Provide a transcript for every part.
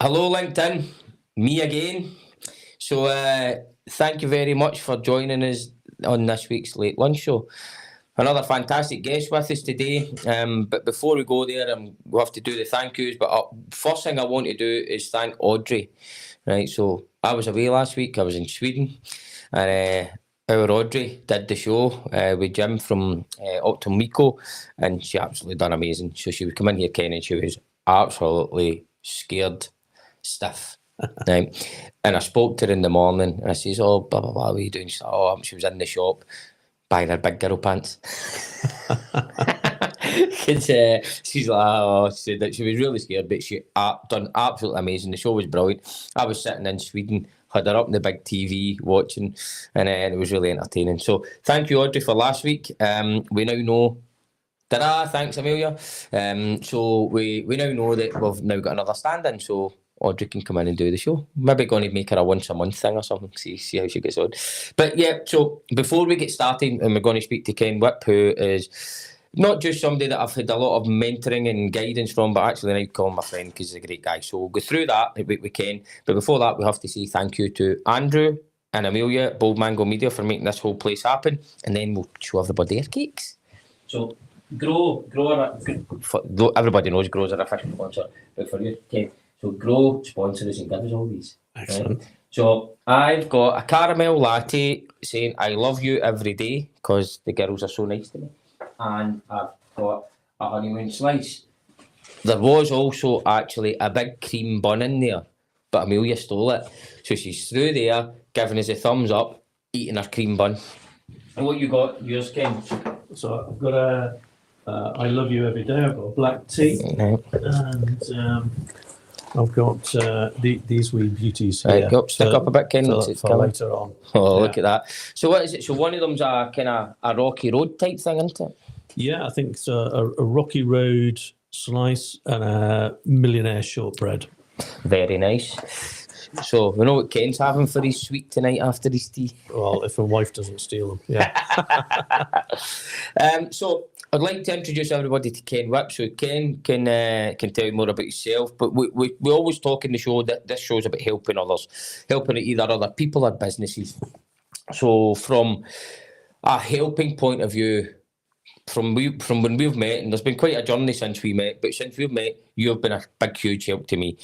Hello, LinkedIn. Me again. So, thank you very much for joining us on this week's Late Lunch Show. Another fantastic guest with us today. But before we go there, we'll have to do the thank yous. But first thing I want to do is thank Audrey. Right. So I was away last week. I was in Sweden, and our Audrey did the show with Jim from Optomico, and she absolutely done amazing. So she would come in here, Ken, and she was absolutely scared stiff. Right. And I spoke to her in the morning, and I says, "Oh, blah blah blah, what are you doing?" She said, "Oh, she was in the shop buying her big girl pants." She's like, oh, she said that she was really scared, but she done absolutely amazing. The show was brilliant. I was sitting in Sweden, had her up on the big TV watching, and it was really entertaining. So thank you, Audrey, for last week. We now know. Ta-da! Thanks, Amelia. So we now know that we've now got another stand-in, so Audrey can come in and do the show. Maybe going to make her a once-a-month thing or something, see how she gets on. But yeah, so before we get started, and we're going to speak to Ken Whipp, who is not just somebody that I've had a lot of mentoring and guidance from, but actually I call him my friend because he's a great guy. So we'll go through that with Ken. But before that, we have to say thank you to Andrew and Amelia at Bold Mango Media for making this whole place happen. And then we'll show everybody our cakes. So everybody knows Grow's an official sponsor, but for you, Ken, so Grow sponsor us and give us all these. Excellent. Right? So I've got a caramel latte saying I love you every day because the girls are so nice to me. And I've got a honeymoon slice. There was also actually a big cream bun in there, but Amelia stole it. So she's through there, giving us a thumbs up, eating her cream bun. And what you got, yours, Ken? So I've got a I love you every day. I've got a black tea, and I've got these wee beauties here. Right, stick up a bit, Ken. For later on. Oh, yeah. Look at that. So what is it? So one of them's a kind of a rocky road type thing, isn't it? Yeah, I think it's a rocky road slice and a millionaire shortbread. Very nice. So we know what Ken's having for his sweet tonight after his tea. Well, if my wife doesn't steal them, yeah. So I'd like to introduce everybody to Ken Whipp. So Ken can tell you more about yourself. But we always talk in the show that this show's about helping others, helping either other people or businesses. So from a helping point of view, from when we've met, and there's been quite a journey since we met, but since we've met, you've been a big, huge help to me.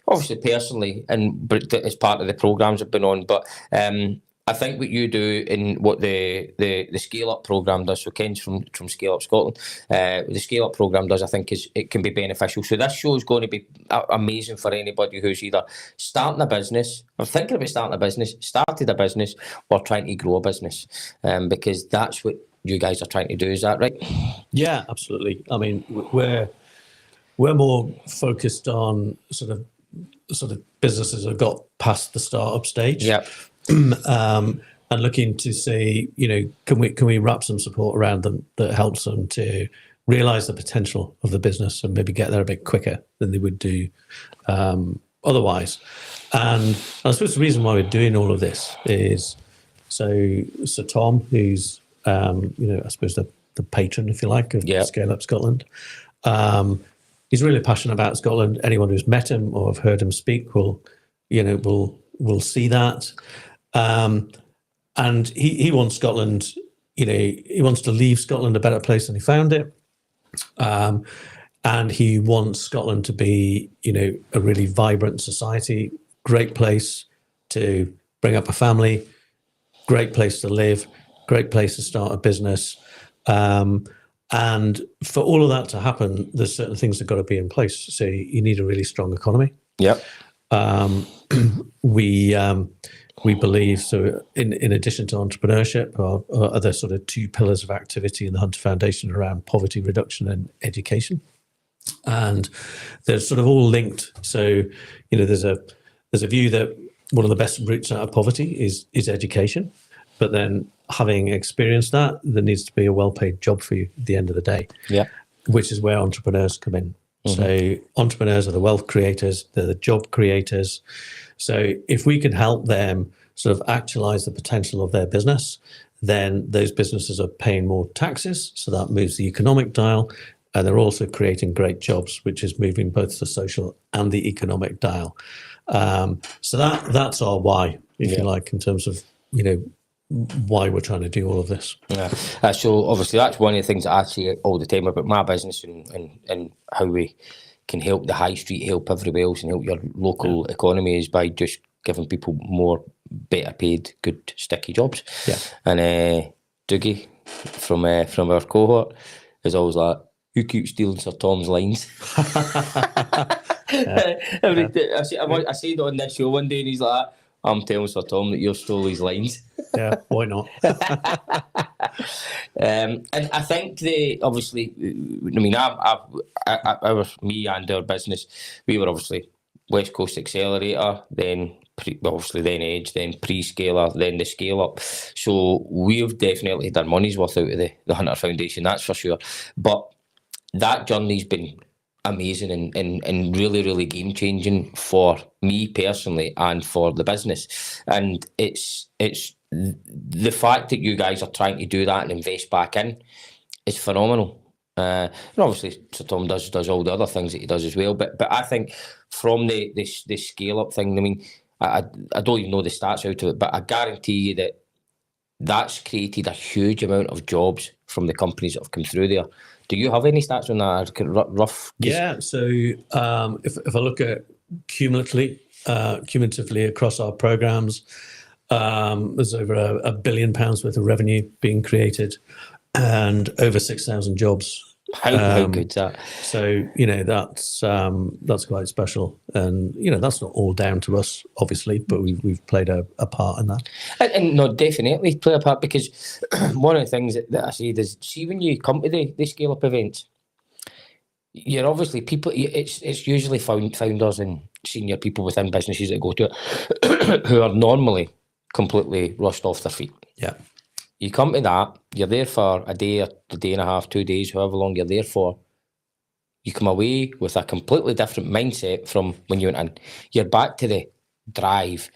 Obviously, personally, and as part of the programmes I've been on, but I think what you do in what the Scale Up programme does, so Ken's from Scale Up Scotland, the Scale Up programme does, I think, it can be beneficial. So this show is going to be amazing for anybody who's either starting a business, or thinking about starting a business, started a business, or trying to grow a business, because that's what you guys are trying to do. Is that right? Yeah, absolutely. I mean, we're more focused on sort of businesses that have got past the startup stage. Yeah. And looking to see, can we wrap some support around them that helps them to realise the potential of the business and maybe get there a bit quicker than they would do otherwise. And I suppose the reason why we're doing all of this is so Tom, who's I suppose the patron, if you like, of Scale Up Scotland. He's really passionate about Scotland. Anyone who's met him or have heard him speak will see that. And he wants Scotland, he wants to leave Scotland a better place than he found it. And he wants Scotland to be, a really vibrant society, great place to bring up a family, great place to live, great place to start a business. And for all of that to happen, there's certain things that got to be in place. So you need a really strong economy. Yep. We believe, so in addition to entrepreneurship, or other sort of two pillars of activity in the Hunter Foundation around poverty reduction and education. And they're sort of all linked. So, there's a view that one of the best routes out of poverty is education. But then having experienced that, there needs to be a well-paid job for you at the end of the day. Yeah. Which is where entrepreneurs come in. Mm-hmm. So entrepreneurs are the wealth creators, they're the job creators. So if we can help them sort of actualize the potential of their business, then those businesses are paying more taxes. So that moves the economic dial. and they're also creating great jobs, which is moving both the social and the economic dial. So that's our why, if you like, in terms of, why we're trying to do all of this. Yeah. So obviously that's one of the things that I say all the time about my business and how we can help the high street, help everywhere else, and help your local economy is by just giving people more better paid, good sticky jobs. Yeah. And Dougie from our cohort is always like, who keeps stealing Sir Tom's lines? I said it on this show one day, and he's like, I'm telling Sir Tom that you stole his lines. Yeah, why not? And I think obviously, I mean, me and our business, we were obviously West Coast Accelerator, then then Edge, then Pre-Scaler, then the Scale Up. So we've definitely done money's worth out of the Hunter Foundation, that's for sure. But that journey's been amazing and really, really game changing for me personally and for the business. And it's the fact that you guys are trying to do that and invest back in is phenomenal. And obviously Sir Tom does all the other things that he does as well. But I think from the scale up thing, I mean, I don't even know the stats out of it, but I guarantee you that's created a huge amount of jobs from the companies that have come through there. Do you have any stats on that? Rough? Yeah. So if I look at cumulatively across our programs, there's over £1 billion worth of revenue being created and over 6,000 jobs. How good's that? So that's quite special, and that's not all down to us, obviously, but we've played a part in that. And no, definitely play a part, because one of the things that I say is, see, when you come to the scale up events, you're obviously people. It's usually founders and senior people within businesses that go to it who are normally completely rushed off their feet. Yeah. You come to that, you're there for a day or a day and a half, 2 days, however long you're there for. You come away with a completely different mindset from when you went in. You're back to the drive,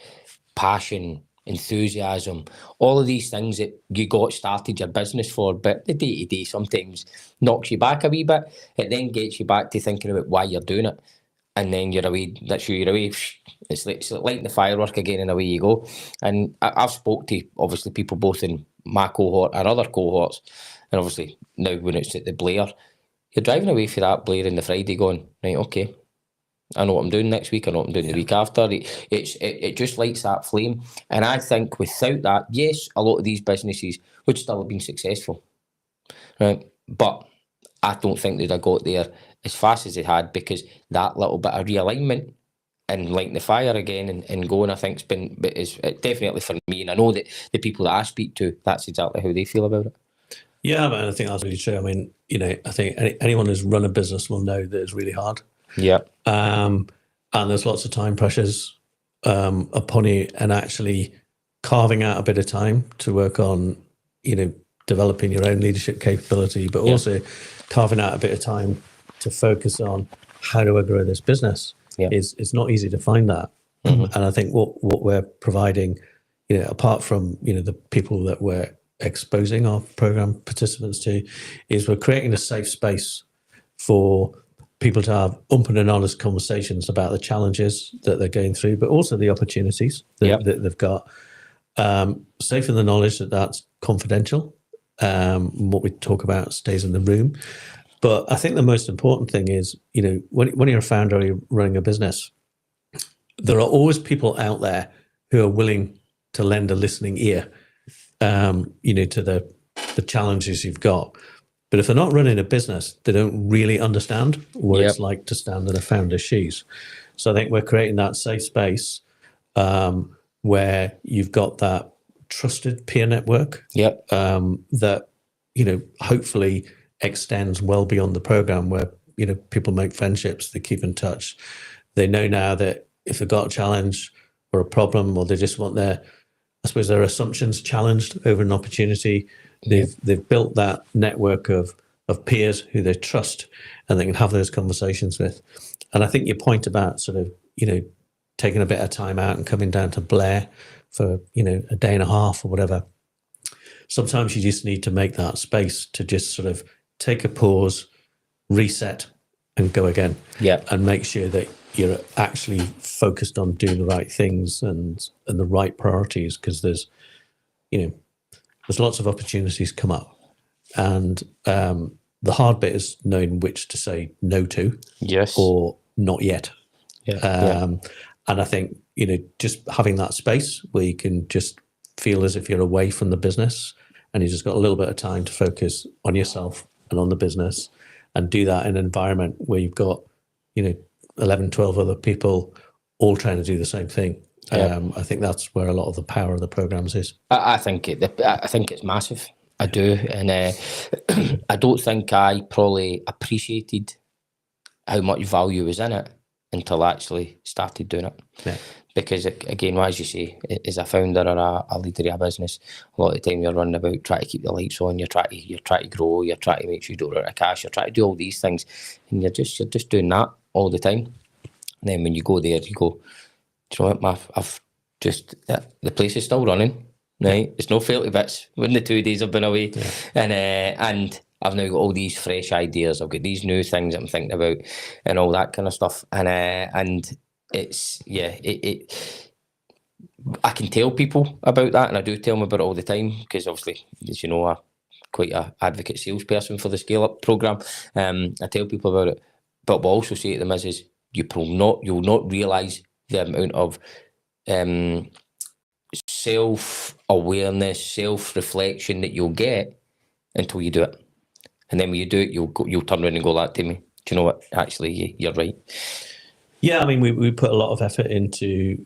passion, enthusiasm, all of these things that you got started your business for, but the day-to-day sometimes knocks you back a wee bit. It then gets you back to thinking about why you're doing it. And then you're away, you're away. It's like lighting the firework again, and away you go. And I've spoke to, obviously, people both in my cohort and other cohorts, and obviously now when it's at the Blair, you're driving away for that Blair on the Friday going, right, okay, I know what I'm doing next week, I know what I'm doing the week after. It just lights that flame. And I think without that, yes, a lot of these businesses would still have been successful, right? But I don't think they'd have got there as fast as they had, because that little bit of realignment and lighting the fire again and going, I think, is definitely for me. And I know that the people that I speak to, that's exactly how they feel about it. Yeah, man, I think that's really true. I mean, I think anyone who's run a business will know that it's really hard. Yeah. And there's lots of time pressures upon you, and actually carving out a bit of time to work on, developing your own leadership capability, but also carving out a bit of time to focus on how do I grow this business. It's not easy to find that. Mm-hmm. And I think what we're providing, apart from, the people that we're exposing our program participants to, is we're creating a safe space for people to have open and honest conversations about the challenges that they're going through, but also the opportunities that they've got. Safe in the knowledge that that's confidential. What we talk about stays in the room. But I think the most important thing is, when you're a founder or you're running a business, there are always people out there who are willing to lend a listening ear, to the challenges you've got. But if they're not running a business, they don't really understand what it's like to stand in a founder's shoes. So I think we're creating that safe space where you've got that trusted peer network that, hopefully extends well beyond the program, where people make friendships, they keep in touch. They know now that if they've got a challenge or a problem, or they just want their assumptions challenged over an opportunity, they've built that network of peers who they trust and they can have those conversations with. And I think your point about sort of taking a bit of time out and coming down to Blair for a day and a half or whatever, sometimes you just need to make that space to just sort of take a pause, reset and go again. Yeah. And make sure that you're actually focused on doing the right things and the right priorities, because there's lots of opportunities come up, and the hard bit is knowing which to say no to, Yes, or not yet. yeah. And I think, just having that space where you can just feel as if you're away from the business, and you just got a little bit of time to focus on yourself and on the business, and do that in an environment where you've got 11, 12 other people all trying to do the same thing. I think that's where a lot of the power of the programs is. I think it's massive. I do, and I don't think I probably appreciated how much value was in it until I actually started doing it. Yeah. Because again, as you say, as a founder or a leader of a business, a lot of the time you're running about trying to keep the lights on. You're trying to grow. You're trying to make sure you don't run out of cash. You're trying to do all these things, and you're just doing that all the time. And then when you go there, you go, do you know what? I've just the place is still running. Right, it's no failed to bits when the 2 days I've been away, and I've now got all these fresh ideas. I've got these new things I'm thinking about, and all that kind of stuff. And it's I can tell people about that, and I do tell them about it all the time, because obviously, as you know, I'm quite a advocate salesperson for the Scale Up program. I tell people about it, but what I also say to them is you'll not realise the amount of self-awareness, self-reflection that you'll get until you do it. And then when you do it, you'll turn around and go like to me, do you know what? Actually, you're right. Yeah, I mean, we put a lot of effort into,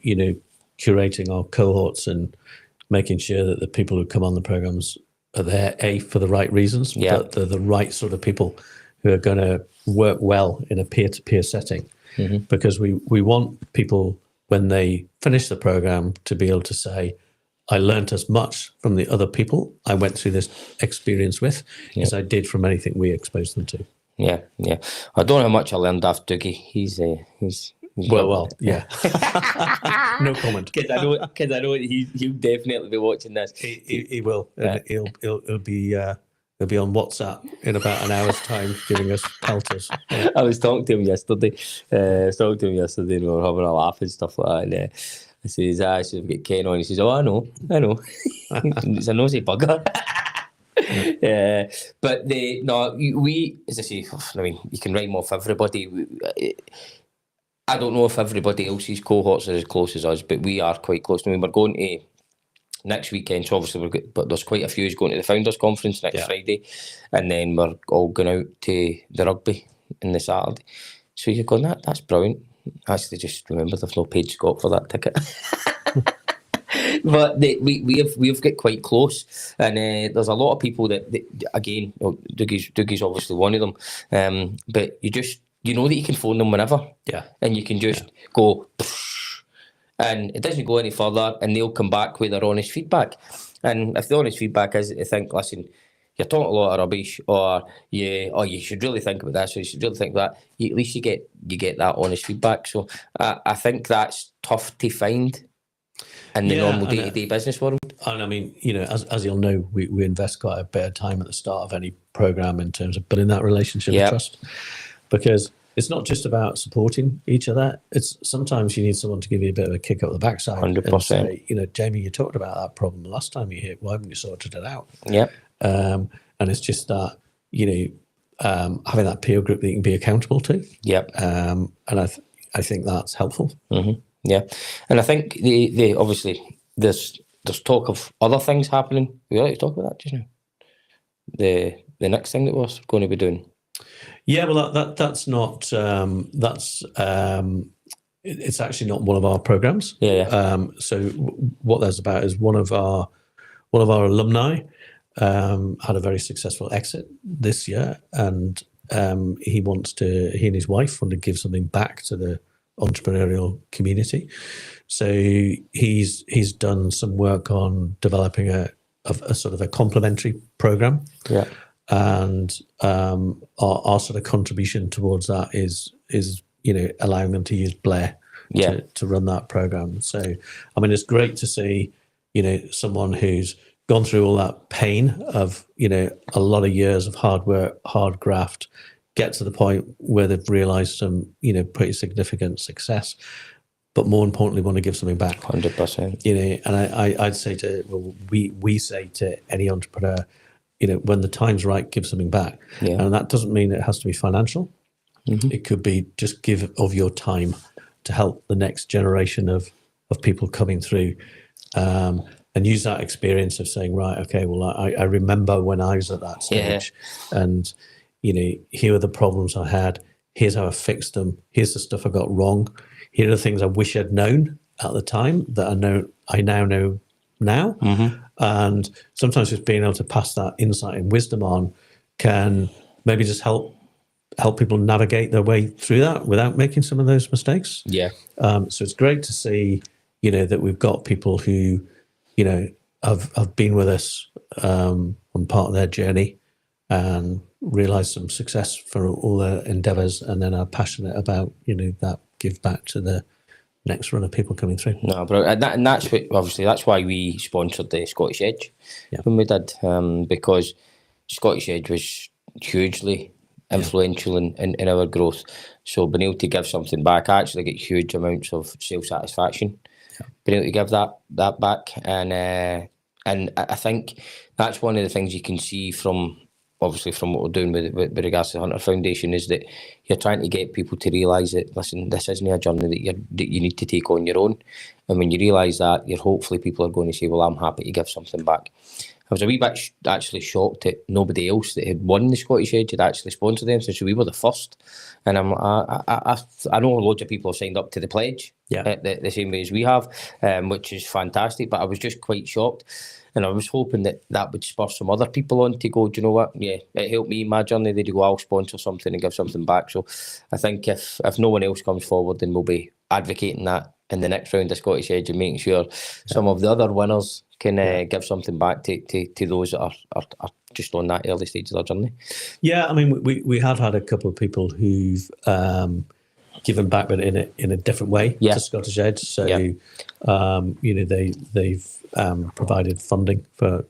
curating our cohorts and making sure that the people who come on the programs are there, for the right reasons, but they're the right sort of people who are going to work well in a peer-to-peer setting. Mm-hmm. Because we want people, when they finish the program, to be able to say, I learned as much from the other people I went through this experience with as I did from anything we exposed them to. Yeah. I don't know how much I learned off Dougie. He's well, yeah. No comment. Because I know he'll definitely be watching this. He will. Yeah. He'll be on WhatsApp in about an hour's time, giving us pelters. Yeah. I was talking to him yesterday. And we were having a laugh and stuff like that. And I says, I should get Ken on. He says, oh, I know. It's a nosy bugger. But we, as I say, I mean, you can rhyme off everybody. I don't know if everybody else's cohorts are as close as us, but we are quite close. I mean, we're going to next weekend, so obviously but there's quite a few who's going to the Founders Conference next Friday, and then we're all going out to the rugby on the Saturday. So you're going, that's brilliant. Actually, just remember they've no paid Scott for that ticket. But we've got quite close, and there's a lot of people that again, Dougie's obviously one of them. But you know that you can phone them whenever, and you can just go, and it doesn't go any further, and they'll come back with their honest feedback. And if the honest feedback is that they think, listen, you're talking a lot of rubbish, or you should really think about this, or you should really think that, at least you get that honest feedback. So I think that's tough to find in the normal day-to-day business world. And I mean, as you'll know, we invest quite a bit of time at the start of any program in terms of building that relationship of trust, because it's not just about supporting each other. It's sometimes you need someone to give you a bit of a kick up the backside. 100%. And say, Jamie, you talked about that problem the last time you hit. Why haven't you sorted it out? Yeah. And it's just that, having that peer group that you can be accountable to. Yep. And I think that's helpful. Mm-hmm. Yeah. And I think the obviously there's talk of other things happening. We like to talk about that just now. The next thing that we're going to be doing. Yeah, well, that's not it's actually not one of our programs. Yeah. So what that's about is one of our alumni had a very successful exit this year, and he and his wife want to give something back to the entrepreneurial community. So he's done some work on developing a sort of a complementary program. Yeah. And our sort of contribution towards that is allowing them to use Blair to run that program. So I mean, it's great to see someone who's gone through all that pain of a lot of years of hard work, hard graft, get to the point where they've realised some, pretty significant success, but more importantly, want to give something back. 100%. And I'd say we say to any entrepreneur, when the time's right, give something back. Yeah. And that doesn't mean it has to be financial. Mm-hmm. It could be just give of your time to help the next generation of people coming through, and use that experience of saying, right, okay, well, I remember when I was at that stage, and here are the problems I had. Here's how I fixed them. Here's the stuff I got wrong. Here are the things I wish I'd known at the time that I now know now. Mm-hmm. And sometimes just being able to pass that insight and wisdom on can maybe just help people navigate their way through that without making some of those mistakes. Yeah. So it's great to see, that we've got people who, have been with us on part of their journey and realised some success for all their endeavours, and then are passionate about, that give back to the next run of people coming through. No, bro, and that's what, obviously, that's why we sponsored the Scottish Edge when we did, because Scottish Edge was hugely influential in our growth. So being able to give something back, I actually get huge amounts of self-satisfaction being able to give that back, and I think that's one of the things you can see from what we're doing with regards to the Hunter Foundation, is that you're trying to get people to realise that, listen, this isn't a journey that you need to take on your own. And when you realise that, hopefully people are going to say, well, I'm happy to give something back. I was a wee bit actually shocked that nobody else that had won the Scottish Edge had actually sponsored them, so we were the first. And I know loads of people have signed up to the pledge the same way as we have, which is fantastic, but I was just quite shocked. And I was hoping that would spur some other people on to go, do you know what? Yeah, it helped me in my journey. They'd go, I'll sponsor something and give something back. So I think if no one else comes forward, then we'll be advocating that in the next round of Scottish Edge and making sure some of the other winners can give something back to those that are just on that early stage of their journey. Yeah, I mean, we have had a couple of people who've given back, but in a different way to Scottish Edge. So, they've provided funding for,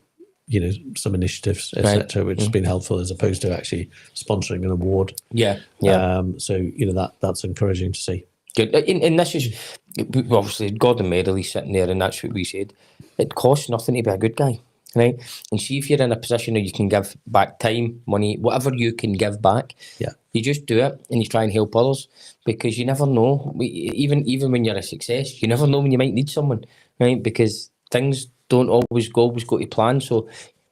some initiatives, etc., which has been helpful as opposed to actually sponsoring an award. So, that's encouraging to see. Good. And this is, obviously, Gordon Merrill's sitting there, and that's what we said. It costs nothing to be a good guy, right? And see if you're in a position where you can give back time, money, whatever you can give back, you just do it and you try and help others, because you never know. Even when you're a success, you never know when you might need someone, right? Because things don't always go to plan. So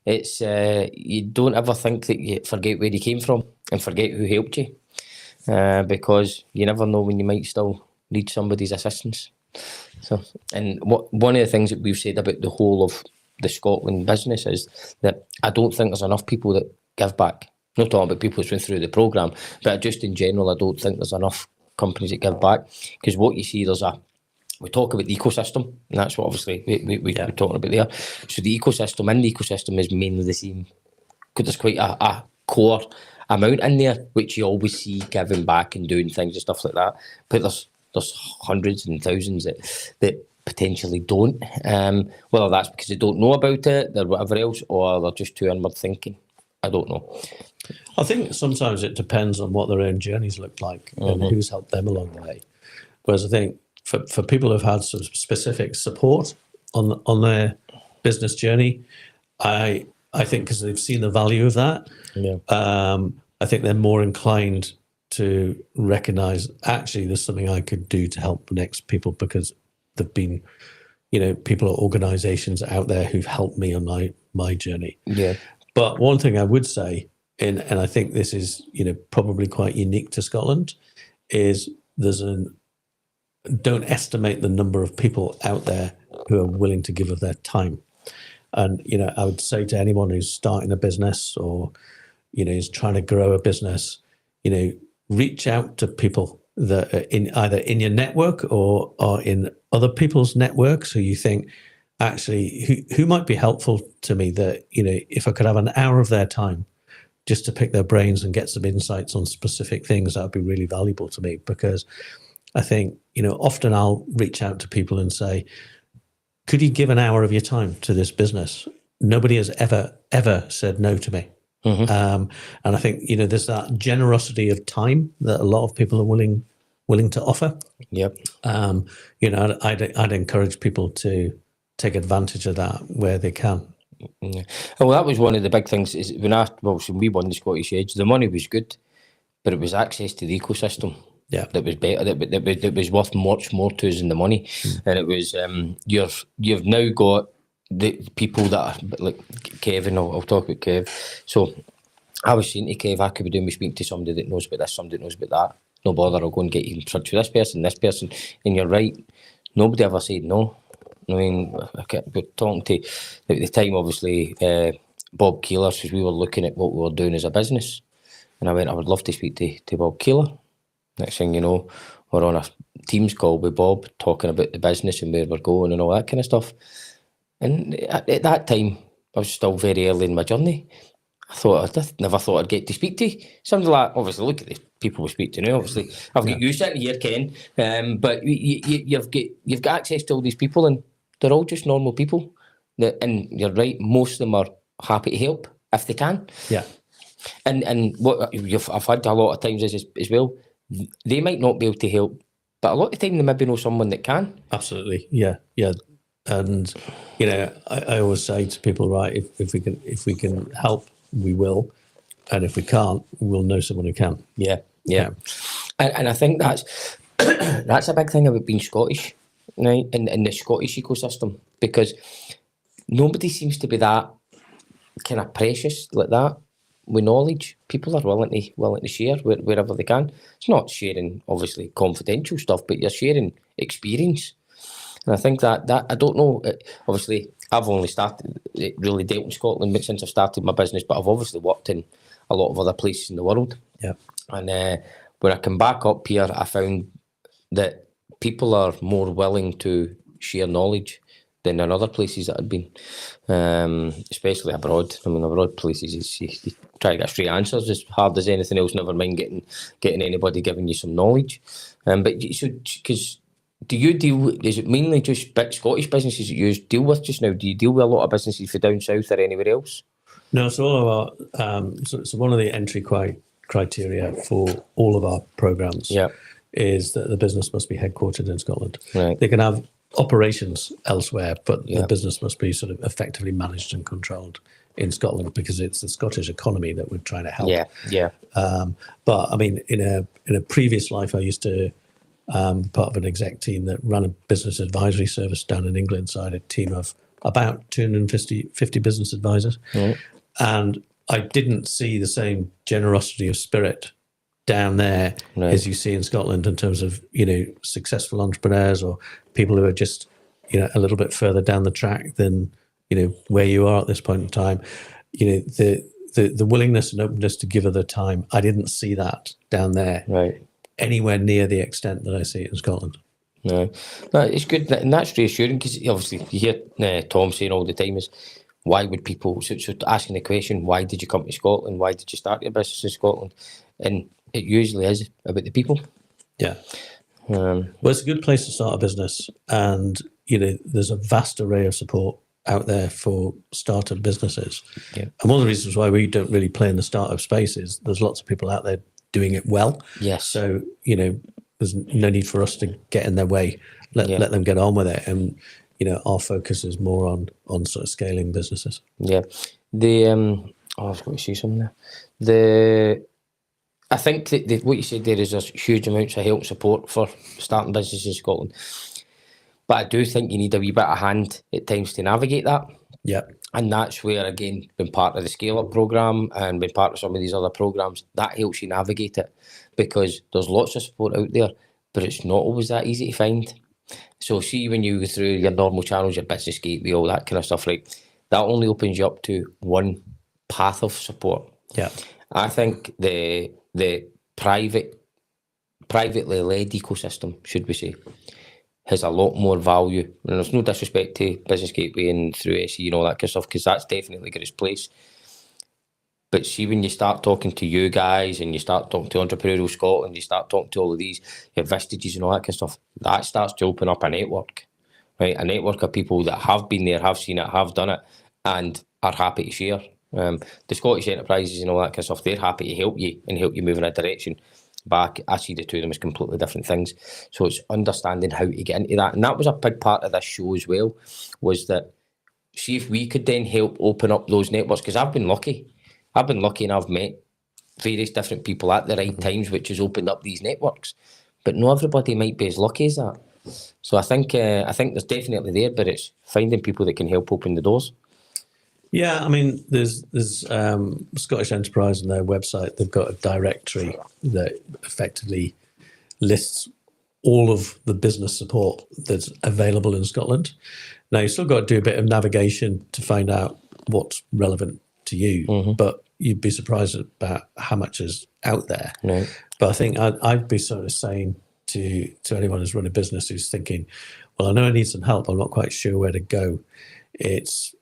it's you don't ever think that you forget where you came from and forget who helped you. Because you never know when you might still need somebody's assistance. So, and one of the things that we've said about the whole of the Scotland business is that I don't think there's enough people that give back. Not talking about people who've been through the programme, but just in general, I don't think there's enough companies that give back. Because what you see, we talk about the ecosystem, and that's what obviously we're talking about there. So the ecosystem is mainly the same. There's quite a core amount in there, which you always see giving back and doing things and stuff like that. But there's hundreds and thousands that potentially don't. Whether that's because they don't know about it, or whatever else, or they're just too inward thinking. I don't know. I think sometimes it depends on what their own journeys look like and who's helped them along the way. Whereas I think for people who've had some specific support on their business journey, I think because they've seen the value of that, I think they're more inclined to recognise, actually, there's something I could do to help the next people, because there've been, people or organisations out there who've helped me on my journey. Yeah. But one thing I would say, and I think this is, probably quite unique to Scotland, is don't estimate the number of people out there who are willing to give of their time. And, I would say to anyone who's starting a business or, is trying to grow a business, reach out to people that are either in your network or are in other people's networks who you think, actually, who might be helpful to me, that, if I could have an hour of their time just to pick their brains and get some insights on specific things, that would be really valuable to me. Because I think, often I'll reach out to people and say, could you give an hour of your time to this business? Nobody has ever said no to me. And I think, there's that generosity of time that a lot of people are willing to offer. Yep. I'd encourage people to take advantage of that where they can. Yeah. Well, that was one of the big things. Is when we won the Scottish Edge, the money was good, but it was access to the ecosystem. Yeah, that was better. That was worth much more to us than the money, and it was. You've now got the people that are like Kevin. I'll talk about Kev. So I was saying to Kev, I could be doing me speaking to somebody that knows about this, somebody that knows about that. No bother, I'll go and get you in touch with this person. And you're right. Nobody ever said no. I mean, I kept talking to at the time, obviously, Bob Keeler, because we were looking at what we were doing as a business, and I went, I would love to speak to Bob Keeler. Next thing you know, we're on a Teams call with Bob talking about the business and where we're going and all that kind of stuff. And at that time, I was still very early in my journey. I never thought I'd get to speak to somebody like, obviously, look at the people we speak to now. Obviously, I've got you sitting here, Ken, but you've got access to all these people, and they're all just normal people. And you're right, most of them are happy to help if they can. Yeah. And what I've had a lot of times is as well, they might not be able to help, but a lot of the time they maybe know someone that can. Absolutely, yeah. And I always say to people, right, if we can help, we will, and if we can't, we'll know someone who can. Yeah. And I think that's that's a big thing about being Scottish, right? In the Scottish ecosystem, because nobody seems to be that kind of precious like that with knowledge. People are willing to share wherever they can. It's not sharing obviously confidential stuff, but you're sharing experience. And I think that I don't know. Obviously, I've only really dealt in Scotland since I've started my business, but I've obviously worked in a lot of other places in the world. Yeah. And when I come back up here, I found that people are more willing to share knowledge than in other places that I've been, especially abroad. I mean, abroad places, you try to get straight answers as hard as anything else, never mind getting anybody giving you some knowledge. But because do you deal, is it mainly just big Scottish businesses that you deal with just now? Do you deal with a lot of businesses for down south or anywhere else? No, so all of our, so one of the entry criteria for all of our programs is that the business must be headquartered in Scotland. Right. They can have operations elsewhere, but the business must be sort of effectively managed and controlled in Scotland, because it's the Scottish economy that we're trying to help. Yeah. But I mean, in a previous life, I used to part of an exec team that ran a business advisory service down in England. So I had a team of about 250 business advisors, and I didn't see the same generosity of spirit down there as you see in Scotland in terms of successful entrepreneurs or people who are just a little bit further down the track than where you are at this point in time. The willingness and openness to give other time, I didn't see that down there anywhere near the extent that I see it in Scotland. No, it's good, and that's reassuring, because obviously you hear Tom saying all the time is, why would people, so asking the question, why did you come to Scotland? Why did you start your business in Scotland? And it usually is about the people. Yeah. Well, it's a good place to start a business, and there's a vast array of support out there for startup businesses. Yeah. And one of the reasons why we don't really play in the startup space is there's lots of people out there doing it well. Yes. So there's no need for us to get in their way. Let them get on with it, and our focus is more on sort of scaling businesses. Yeah. I was going to say something there. I think that what you said there is there's huge amounts of help and support for starting businesses in Scotland. But I do think you need a wee bit of hand at times to navigate that. Yeah. And that's where, again, being part of the Scale Up programme and being part of some of these other programmes, that helps you navigate it, because there's lots of support out there, but it's not always that easy to find. So see, when you go through your normal channels, your business gateway, all that kind of stuff, right, that only opens you up to one path of support. Yeah. I think the privately led ecosystem, should we say, has a lot more value. And there's no disrespect to Business Gateway and through SE and all that kind of stuff, because that's definitely got its place. But see, when you start talking to you guys and you start talking to Entrepreneurial Scotland, you start talking to all of these, your Vistages and all that kind of stuff, that starts to open up a network, right? A network of people that have been there, have seen it, have done it, and are happy to share. The Scottish enterprises and all that kind of stuff, they're happy to help you and help you move in a direction. But I see the two of them as completely different things. So it's understanding how to get into that. And that was a big part of this show as well, was that see if we could then help open up those networks, because I've been lucky. And I've met various different people at the right times, which has opened up these networks. But not everybody might be as lucky as that. So I think there's definitely there, but it's finding people that can help open the doors. Yeah, I mean, there's Scottish Enterprise on their website. They've got a directory that effectively lists all of the business support that's available in Scotland. Now, you've still got to do a bit of navigation to find out what's relevant to you, but you'd be surprised about how much is out there. Right. But I think I'd be sort of saying to anyone who's run a business who's thinking, well, I know I need some help, I'm not quite sure where to go. It's,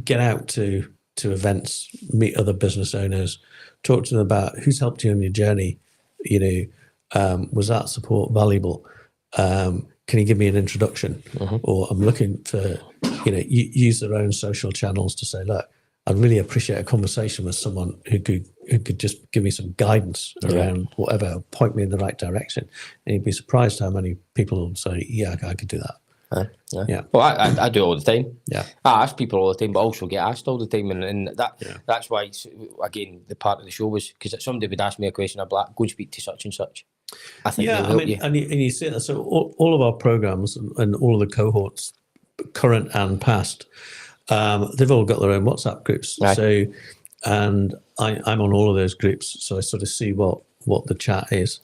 get out to events, meet other business owners, talk to them about who's helped you on your journey. Was that support valuable? Can you give me an introduction? Or I'm looking for, use their own social channels to say, look, I'd really appreciate a conversation with someone who could just give me some guidance around whatever, point me in the right direction. And you'd be surprised how many people will say, yeah, I could do that. Yeah. Well, I do all the time. Yeah. I ask people all the time, but also get asked all the time. And that's why, again, the part of the show was, because somebody would ask me a question, I'd be like, go and speak to such and such. I think they'll help you. And you see that. So all of our programs and all of the cohorts, current and past, they've all got their own WhatsApp groups. Right. So, and I'm on all of those groups, so I sort of see what the chat is.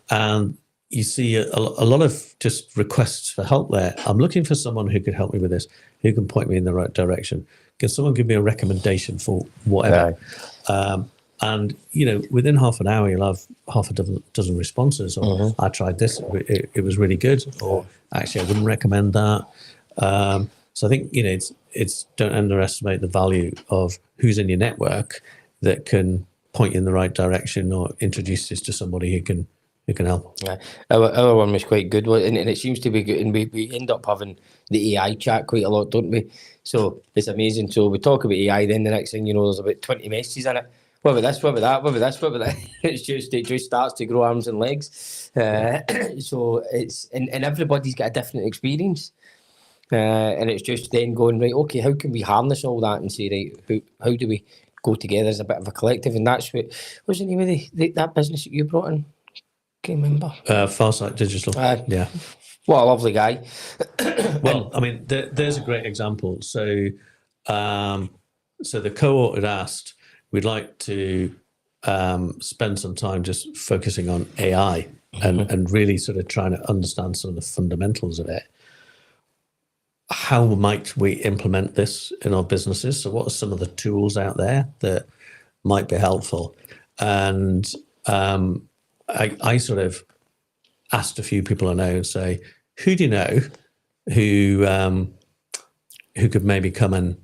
And you see a lot of just requests for help there. I'm looking for someone who could help me with this, who can point me in the right direction. Can someone give me a recommendation for whatever? Right. And, within half an hour, you'll have half a dozen responses. Or I tried this, it was really good. Or actually, I wouldn't recommend that. So I think, it's don't underestimate the value of who's in your network that can point you in the right direction or introduce us to somebody who can help. Yeah. Our one was quite good, and it seems to be good, and we end up having the AI chat quite a lot, don't we? So it's amazing. So we talk about AI, then the next thing you know, there's about 20 messages in it. What about this? What about that? What about this? What about that? It just starts to grow arms and legs. So it's and everybody's got a different experience. And it's just then going, right, okay, how can we harness all that and say, right, how do we go together as a bit of a collective? And that's what was the name of that business that you brought in? Can't remember. Farsight Digital. Yeah. What a lovely guy. Well, I mean, there's a great example. So, so the cohort had asked, we'd like to spend some time just focusing on AI and really sort of trying to understand some of the fundamentals of it. How might we implement this in our businesses? So what are some of the tools out there that might be helpful? And I sort of asked a few people I know and say, who do you know who could maybe come in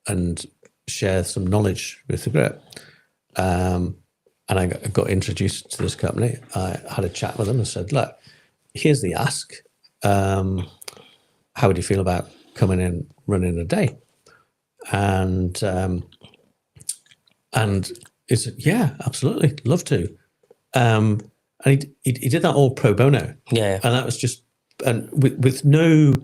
and share some knowledge with the group? And I got introduced to this company. I had a chat with them and said, look, here's the ask. How would you feel about coming in, running a day? And he said, yeah, absolutely, love to. And he did that all pro bono. Yeah. And that was just, and with no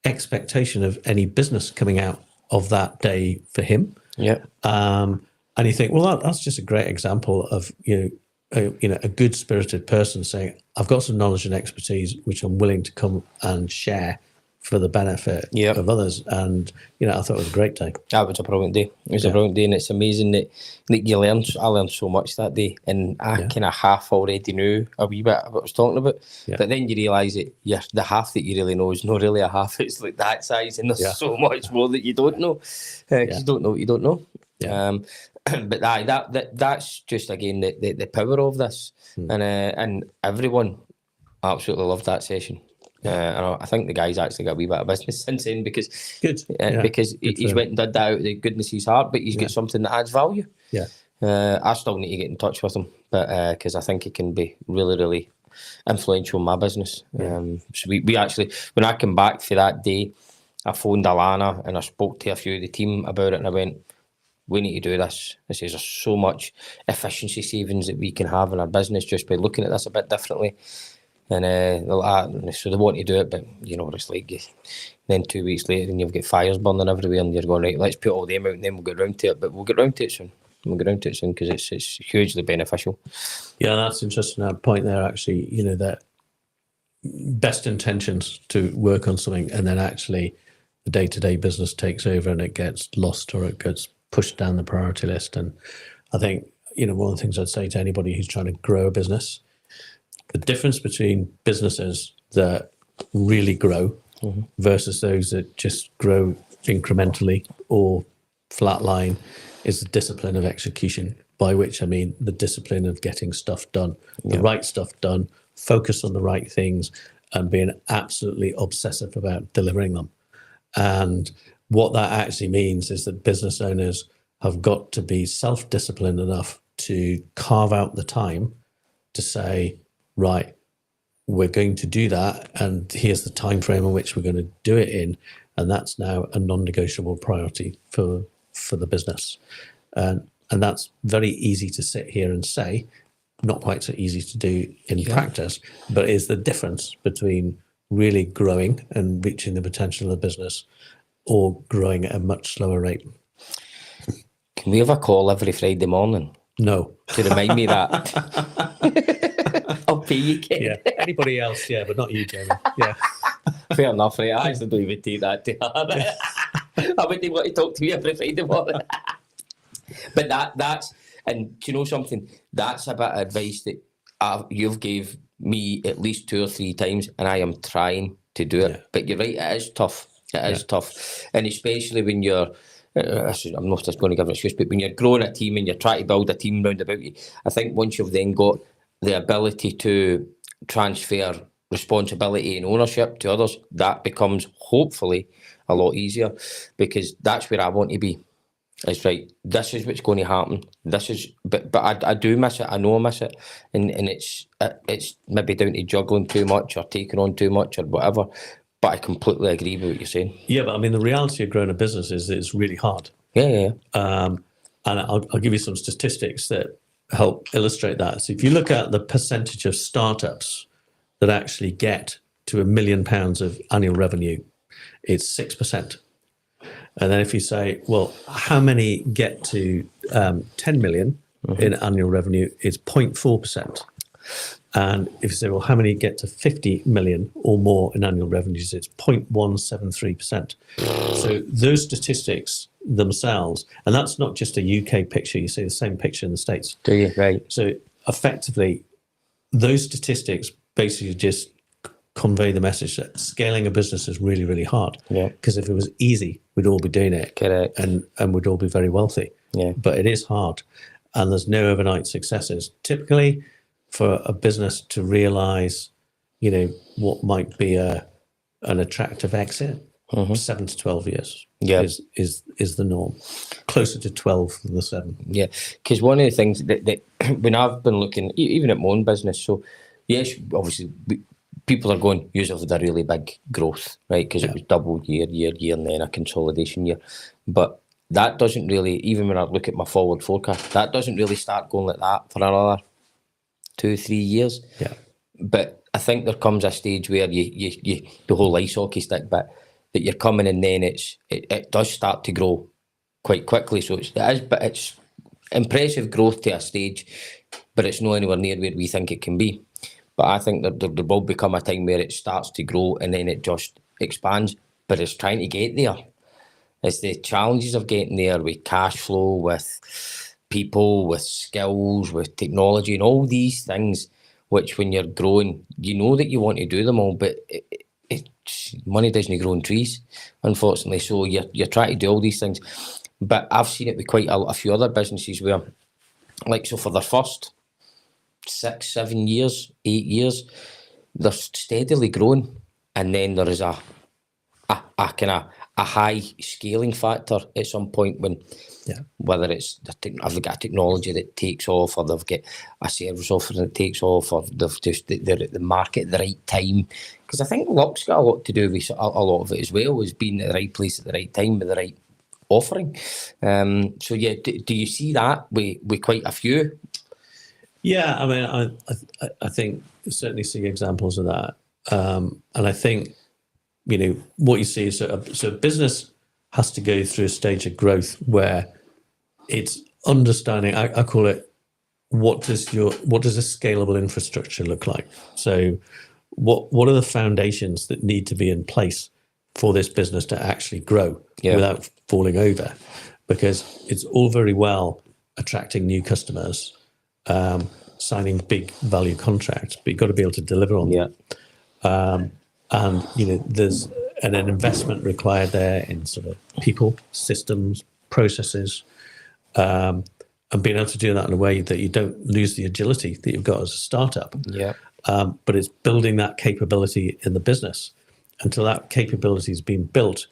expectation of any business coming out of that day for him. Yeah. And you think, well, that's just a great example of, a good spirited person saying, I've got some knowledge and expertise, which I'm willing to come and share for the benefit of others. And, I thought it was a great day. That was a brilliant day. It was a brilliant day, and it's amazing that you learned. I learned so much that day, and I kind of half already knew a wee bit of what I was talking about. Yeah. But then you realise that the half that you really know is not really a half. It's like that size, and there's so much more that you don't know. Because you don't know what you don't know. Yeah. But that's just, again, the power of this. And everyone absolutely loved that session. And I think the guy's actually got a wee bit of business since then because he's went and did that out of the goodness of his heart, but he's got something that adds value. Yeah. I still need to get in touch with him, but because I think it can be really, really influential in my business. Yeah. So we actually, when I came back for that day, I phoned Alana and I spoke to a few of the team about it, and I went, we need to do this. I says there's so much efficiency savings that we can have in our business just by looking at this a bit differently. And so they want to do it, but you know what it's like. Then 2 weeks later, and you've got fires burning everywhere, and you're going, right, let's put all them out, and then we'll get round to it. But we'll get round to it soon. Because it's hugely beneficial. Yeah, that's interesting. That point there, actually, you know, that best intentions to work on something, and then actually the day-to-day business takes over, and it gets lost or it gets pushed down the priority list. And I think, you know, one of the things I'd say to anybody who's trying to grow a business, the difference between businesses that really grow versus those that just grow incrementally or flatline is the discipline of execution, by which I mean the discipline of getting stuff done, the right stuff done, focus on the right things, and being absolutely obsessive about delivering them. And what that actually means is that business owners have got to be self-disciplined enough to carve out the time to say, right, we're going to do that, and here's the time frame in which we're going to do it in, and that's now a non-negotiable priority for the business. And that's very easy to sit here and say, not quite so easy to do in practice, but is the difference between really growing and reaching the potential of the business or growing at a much slower rate. Can we have a call every Friday morning? No. To remind me that. I'll pay you, Ken. Yeah. Anybody else, yeah, but not you, Jamie. Yeah. Fair enough, right? I actually don't even take that to heart. I wouldn't want to talk to you every Friday morning. But that's, and do you know something? That's a bit of advice that you've gave me at least 2 or 3 times, and I am trying to do it. Yeah. But you're right, it is tough. It is tough. And especially when you're, I'm not just going to give an excuse, but when you're growing a team and you're trying to build a team round about you, I think once you've then got the ability to transfer responsibility and ownership to others, that becomes hopefully a lot easier, because that's where I want to be. It's right, this is what's going to happen. This is, but I do miss it. I know I miss it, and it's maybe down to juggling too much or taking on too much or whatever. But I completely agree with what you're saying. Yeah, but I mean, the reality of growing a business is that it's really hard. Yeah. And I'll give you some statistics that help illustrate that. So if you look at the percentage of startups that actually get to £1 million of annual revenue, it's 6%. And then if you say, well, how many get to 10 million in annual revenue, it's 0.4%. And if you say, well, how many get to 50 million or more in annual revenues, it's 0.173%. So those statistics themselves, and that's not just a UK picture, you see the same picture in the States. Do you? Right. So effectively, those statistics basically just convey the message that scaling a business is really, really hard. Yeah. Because if it was easy, we'd all be doing it. Correct. And we'd all be very wealthy. Yeah. But it is hard. And there's no overnight successes. Typically, for a business to realize, you know, what might be an attractive exit, 7 to 12 years is the norm. Closer to 12 than the 7. Yeah. Because one of the things that when I've been looking, even at my own business, so yes, obviously, people are going, usually with a really big growth, right? Because it was double year, and then a consolidation year. But that doesn't really, even when I look at my forward forecast, that doesn't really start going like that for another 2-3 years. Yeah. But I think there comes a stage where you the whole ice hockey stick bit, that you're coming, and then it does start to grow quite quickly. So it's impressive growth to a stage, but it's not anywhere near where we think it can be. But I think that there will become a time where it starts to grow and then it just expands. But it's trying to get there. It's the challenges of getting there with cash flow, with people, with skills, with technology, and all these things, which when you're growing, you know that you want to do them all, but money doesn't grow on trees, unfortunately. So you're trying to do all these things. But I've seen it with quite a few other businesses where, like, so for their first 6, 7 years, 8 years, they're steadily growing, and then there is a kind of a high scaling factor at some point when, whether it's have they got a technology that takes off, or they've got a service offering that takes off, or they've just they're at the market at the right time. Because I think luck's got a lot to do with a lot of it as well, as being at the right place at the right time with the right offering. So yeah, do you see that with quite a few? Yeah, I mean, I think certainly see examples of that, and I think what you see is so business has to go through a stage of growth where it's understanding. I call it what does a scalable infrastructure look like? So what are the foundations that need to be in place for this business to actually grow without falling over? Because it's all very well attracting new customers, signing big value contracts, but you've got to be able to deliver on that. And there's an investment required there in sort of people, systems, processes, and being able to do that in a way that you don't lose the agility that you've got as a startup. But it's building that capability in the business. Until that capability has been built,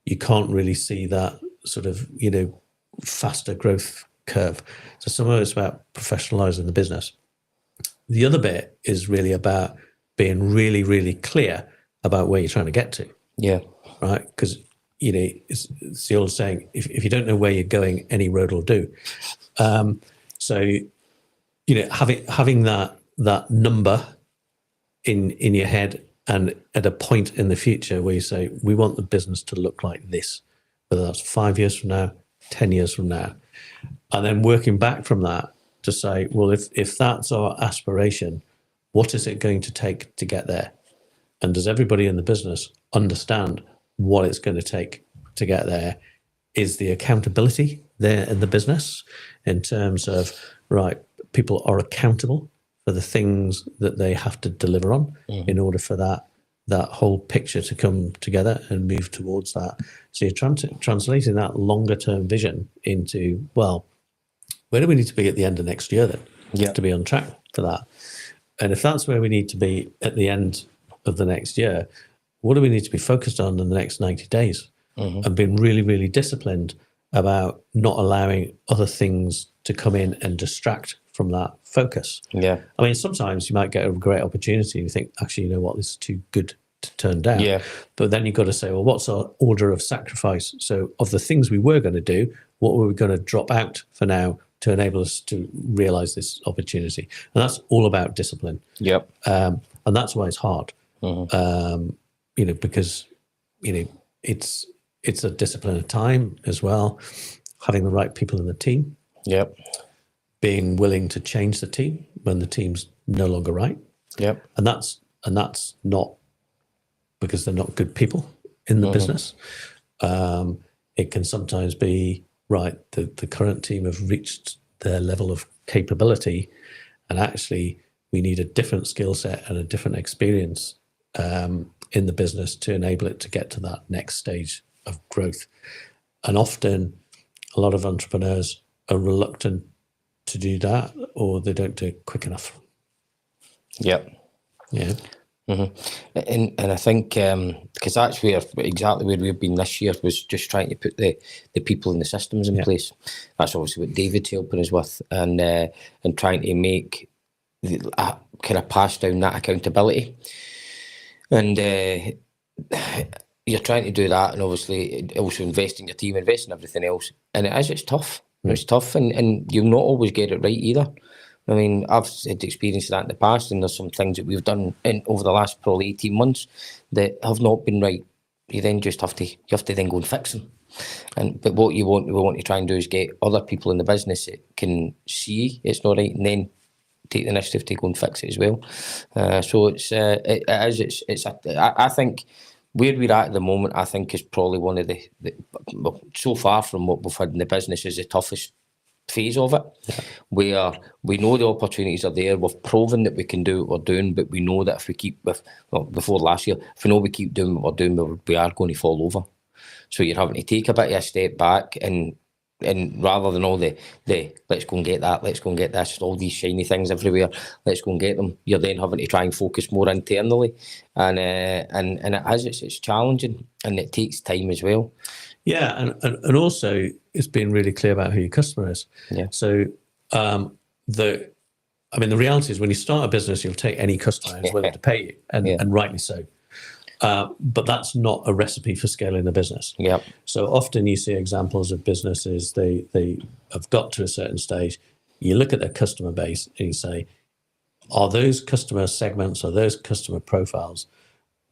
you can't really see that sort of faster growth curve. So some of it's about professionalizing the business. The other bit is really about being really, really clear about where you're trying to get to. Right? Because it's the old saying: if you don't know where you're going, any road will do. So having that number in your head, and at a point in the future where you say, we want the business to look like this, whether that's 5 years from now, 10 years from now, and then working back from that to say, well, if that's our aspiration, what is it going to take to get there? And does everybody in the business understand what it's going to take to get there? Is the accountability there in the business in terms of, right, people are accountable for the things that they have to deliver on in order for that whole picture to come together and move towards that. So you're translating that longer term vision into, well, where do we need to be at the end of next year then to be on track for that? And if that's where we need to be at the end of the next year, what do we need to be focused on in the next 90 days? And being really, really disciplined about not allowing other things to come in and distract from that focus. I mean, sometimes you might get a great opportunity and you think, actually, you know what, this is too good to turn down. But then you've got to say, well, what's our order of sacrifice? So of the things we were going to do, what were we going to drop out for now to enable us to realize this opportunity? And that's all about discipline. And that's why it's hard. Because it's a discipline of time as well, having the right people in the team, being willing to change the team when the team's no longer right, and that's not because they're not good people in the business. It can sometimes be, right, the current team have reached their level of capability, and actually we need a different skill set and a different experience in the business to enable it to get to that next stage of growth. And often a lot of entrepreneurs are reluctant to do that, or they don't do it quick enough. And I think because that's exactly where we've been this year, was just trying to put the people and the systems in place. That's obviously what David's helping us with, and trying to make kind of pass down that accountability. And you're trying to do that, and obviously also invest in your team, invest in everything else. And it's tough. It's tough, and you'll not always get it right either. I mean, I've had experience of that in the past, and there's some things that we've done over the last probably 18 months that have not been right. You then just have to then go and fix them. But what we want to try and do is get other people in the business that can see it's not right, and then take the initiative to go and fix it as well. So I think where we're at the moment, I think is probably one of the so far from what we've had in the business, is the toughest phase of it, where we know the opportunities are there. We've proven that we can do what we're doing, but we know that if we keep before last year, if we know we keep doing what we're doing, we are going to fall over. So you're having to take a bit of a step back, and rather than all the let's go and get that, let's go and get this, all these shiny things everywhere, let's go and get them, you're then having to try and focus more internally, and it's challenging, and it takes time as well. And also it's being really clear about who your customer is. So the reality is, when you start a business, you'll take any customer who's willing to pay you, and rightly so. But that's not a recipe for scaling a business. Yeah. So often you see examples of businesses, they have got to a certain stage. You look at their customer base and you say, are those customer segments or those customer profiles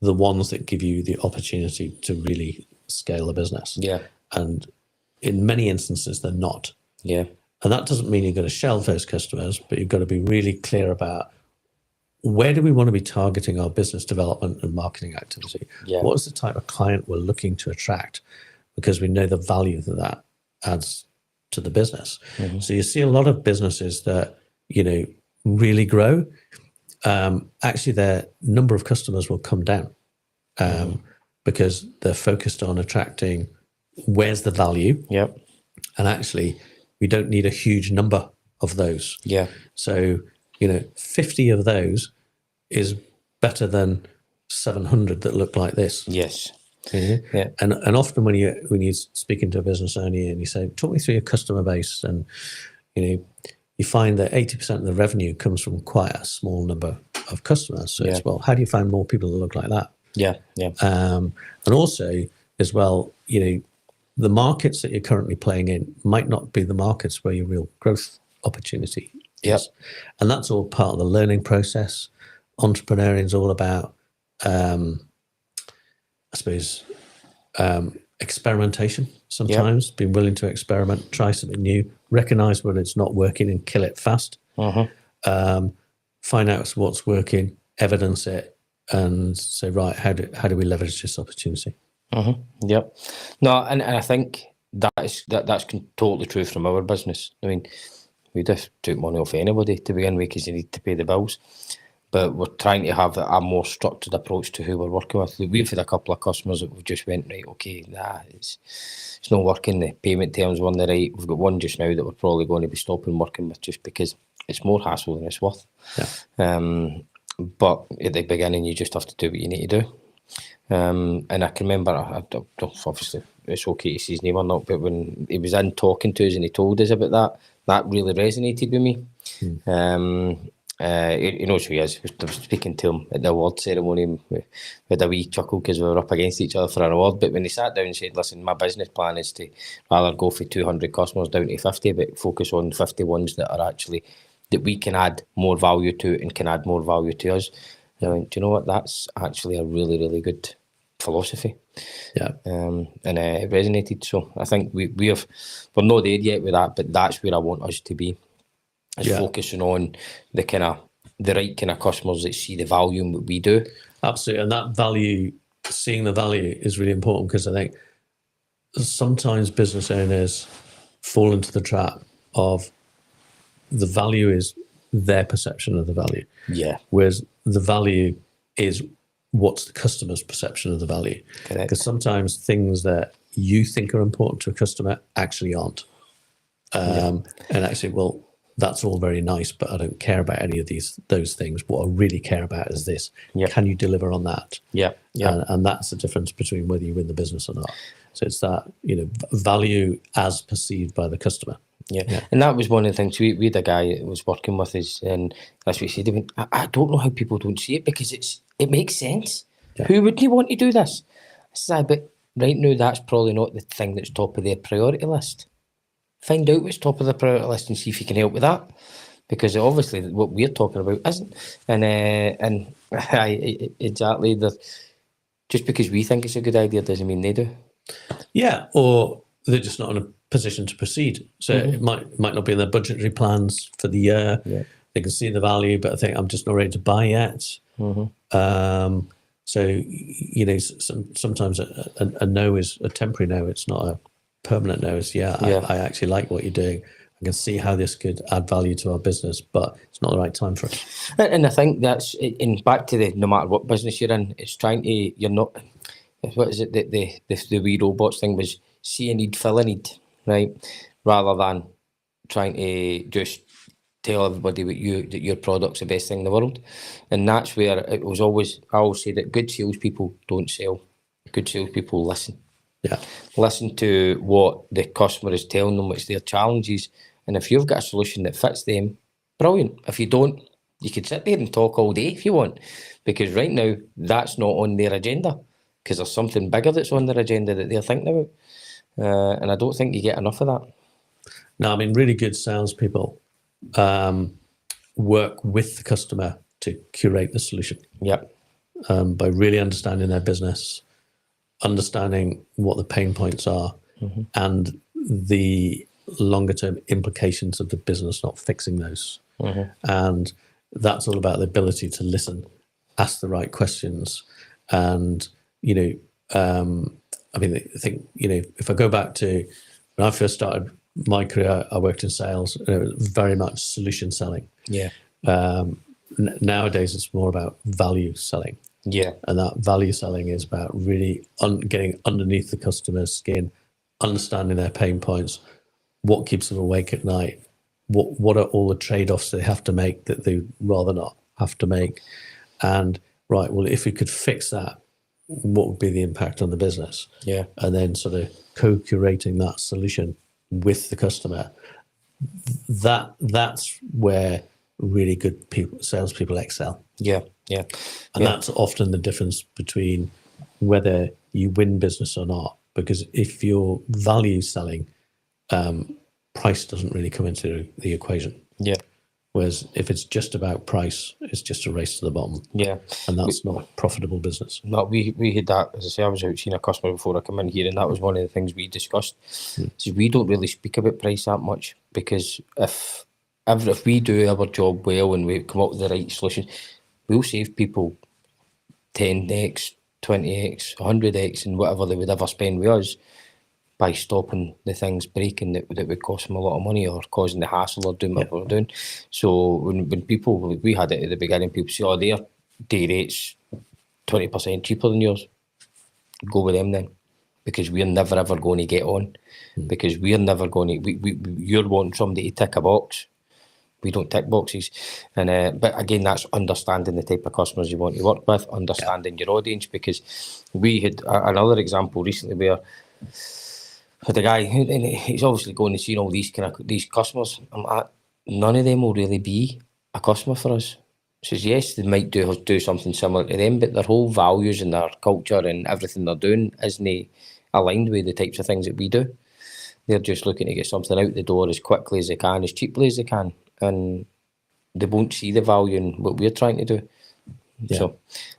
the ones that give you the opportunity to really scale a business? Yeah. And in many instances, they're not. Yeah. And that doesn't mean you're going to shelve those customers, but you've got to be really clear about where do we want to be targeting our business development and marketing activity? Yeah. What is the type of client we're looking to attract? Because we know the value that that adds to the business. Mm-hmm. So you see a lot of businesses that, really grow. Actually, their number of customers will come down because they're focused on attracting where's the value. Yep. And actually, we don't need a huge number of those. Yeah. So, 50 of those is better than 700 that look like this. Yes. Mm-hmm. Yeah. And often when you're speaking to a business owner and you say, talk me through your customer base, and you find that 80% of the revenue comes from quite a small number of customers. So it's, well, how do you find more people that look like that? Yeah. Yeah. And also as well, the markets that you're currently playing in might not be the markets where your real growth opportunity is. Yep. And that's all part of the learning process. Entrepreneuring is all about, I suppose, experimentation sometimes, being willing to experiment, try something new, recognize when it's not working and kill it fast. Uh-huh. Find out what's working, evidence it, and say, right, how do we leverage this opportunity? Mm-hmm. Yep. No, and I think that's totally true from our business. I mean, we just took money off anybody to begin with because you need to pay the bills. But we're trying to have a more structured approach to who we're working with. We've had a couple of customers that we've just went, right, okay, it's not working. The payment terms weren't the right. We've got one just now that we're probably going to be stopping working with just because it's more hassle than it's worth. Yeah. But at the beginning, you just have to do what you need to do. And I can remember, obviously, it's okay to say his name or not, but when he was in talking to us and he told us about that really resonated with me. He knows who he is. I was speaking to him at the award ceremony. We had a wee chuckle because we were up against each other for an award. But when he sat down and said, listen, my business plan is to rather go for 200 customers down to 50, but focus on 50 ones that are actually, that we can add more value to and can add more value to us. And I went, do you know what? That's actually a really, really good philosophy. Yeah. And it resonated. So I think we're not there yet with that, but that's where I want us to be. Is focusing on the right kind of customers that see the value in what we do. Absolutely. And that value, seeing the value is really important, because I think sometimes business owners fall into the trap of the value is their perception of the value. Yeah. Whereas the value is what's the customer's perception of the value. Correct. Because sometimes things that you think are important to a customer actually aren't. And actually, well, that's all very nice, but I don't care about any of those things. What I really care about is this. Yep. Can you deliver on that? Yeah. Yeah. And that's the difference between whether you win the business or not. So it's that, value as perceived by the customer. Yeah. And that was one of the things. We had a guy that was working with us, and that's what he said. I don't know how people don't see it, because it makes sense. Yeah. Who wouldn't want to do this? I said, but right now that's probably not the thing that's top of their priority list. Find out what's top of the priority list and see if you can help with that, because obviously what we're talking about isn't. And exactly, just because we think it's a good idea doesn't mean they do. Yeah, or they're just not in a position to proceed. So it might not be in their budgetary plans for the year. Yeah. They can see the value, but I think I'm just not ready to buy yet. So sometimes a no is a temporary no. It's not a permanent no. It's I actually like what you're doing. I can see how this could add value to our business, but it's not the right time for us. And I think that's in back to no matter what business you're in, it's trying to, you're not, what is it, the wee robots thing was see a need, fill a need, right? Rather than trying to just tell everybody that your product's the best thing in the world. And that's where it was always, I always say that good salespeople don't sell. Good salespeople listen. Yeah. Listen to what the customer is telling them, what's their challenges. And if you've got a solution that fits them, brilliant. If you don't, You could sit there and talk all day if you want, because right now that's not on their agenda, because there's something bigger that's on their agenda that they're thinking about. And I don't think you get enough of that. No, I mean, really good salespeople work with the customer to curate the solution. Yep. By really understanding their business, understanding what the pain points are, and the longer term implications of the business not fixing those. And that's all about the ability to listen, ask the right questions. And, I mean, I think, if I go back to when I first started my career, I worked in sales, and it was very much solution selling. Yeah. Nowadays, it's more about value selling. Yeah. And that value selling is about really getting underneath the customer's skin, understanding their pain points, what keeps them awake at night, what are all the trade-offs they have to make that they rather not have to make. And right, well, if we could fix that, what would be the impact on the business? Yeah. And then sort of co-curating that solution with the customer. That's where really good salespeople excel. Yeah. Yeah. And that's often the difference between whether you win business or not. Because if you're value selling, price doesn't really come into the equation. Yeah. Whereas if it's just about price, it's just a race to the bottom. Yeah. And that's not profitable business. No, we had that. As I say, I was out seeing a customer before I come in here, and that was one of the things we discussed. So we don't really speak about price that much, because if we do our job well and we come up with the right solution, we'll save people 10x, 20x, 100x, and whatever they would ever spend with us by stopping the things breaking that would cost them a lot of money, or causing the hassle of doing what we're doing. So when people, we had it at the beginning, people say, oh, their day rate's 20% cheaper than yours. Go with them then, because we're never ever going to get on, because we're never going to, you're wanting somebody to tick a box. We don't tick boxes. And but again, that's understanding the type of customers you want to work with, understanding your audience, because we had another example recently where the guy, and he's obviously going and seeing all these these customers. I'm like, none of them will really be a customer for us. He says, yes, they might do something similar to them, but their whole values and their culture and everything they're doing isn't aligned with the types of things that we do. They're just looking to get something out the door as quickly as they can, as cheaply as they can, and they won't see the value in what we're trying to do. Yeah. So,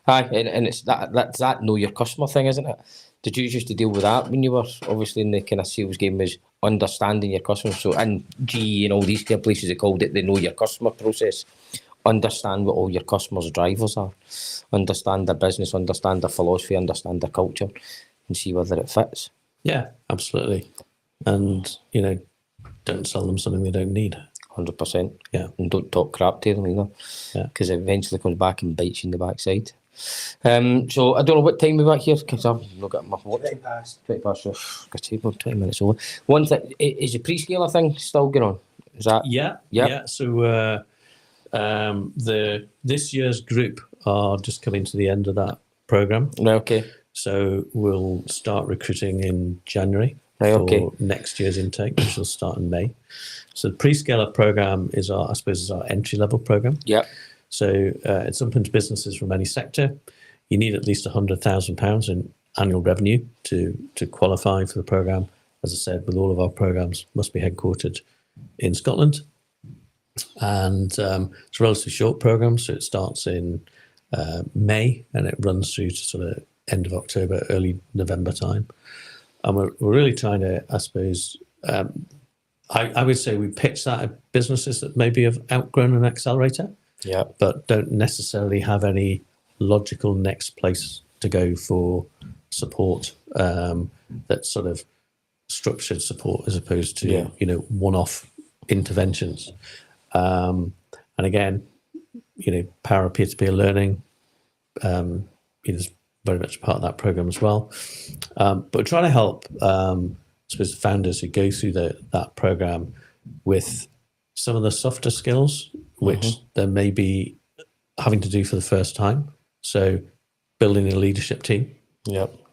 and it's that know your customer thing, isn't it? Did you used to deal with that when you were obviously in the kind of sales game, was understanding your customers? So in GE and all these kind of places, they called it the know your customer process. Understand what all your customers' drivers are. Understand their business, understand their philosophy, understand their culture, and see whether it fits. Yeah, absolutely. And, don't sell them something they don't need. 100%. Yeah. And don't talk crap to them either. Yeah. Because it eventually comes back and bites you in the backside. So I don't know what time we're back here, because I've not got my watch. 20 past, so got to 20 minutes over. One thing, is the pre-scaler thing still going on? Is that? Yeah. So this year's group are just coming to the end of that program. Okay. So we'll start recruiting in January for next year's intake, which will start in May. So the pre-scaler program is our entry-level program. Yeah. So it's open to businesses from any sector. You need at least £100,000 in annual revenue to qualify for the program. As I said, with all of our programs, must be headquartered in Scotland. And it's a relatively short program, so it starts in May and it runs through to sort of end of October, early November time. And we're really trying to, I suppose, I would say we pitch that at businesses that maybe have outgrown an accelerator, but don't necessarily have any logical next place to go for support, that's sort of structured support as opposed to one-off interventions. And again, power of peer-to-peer learning is very much part of that program as well. But we're trying to help, I suppose, founders who go through that program with some of the softer skills, which they may be having to do for the first time. So building a leadership team,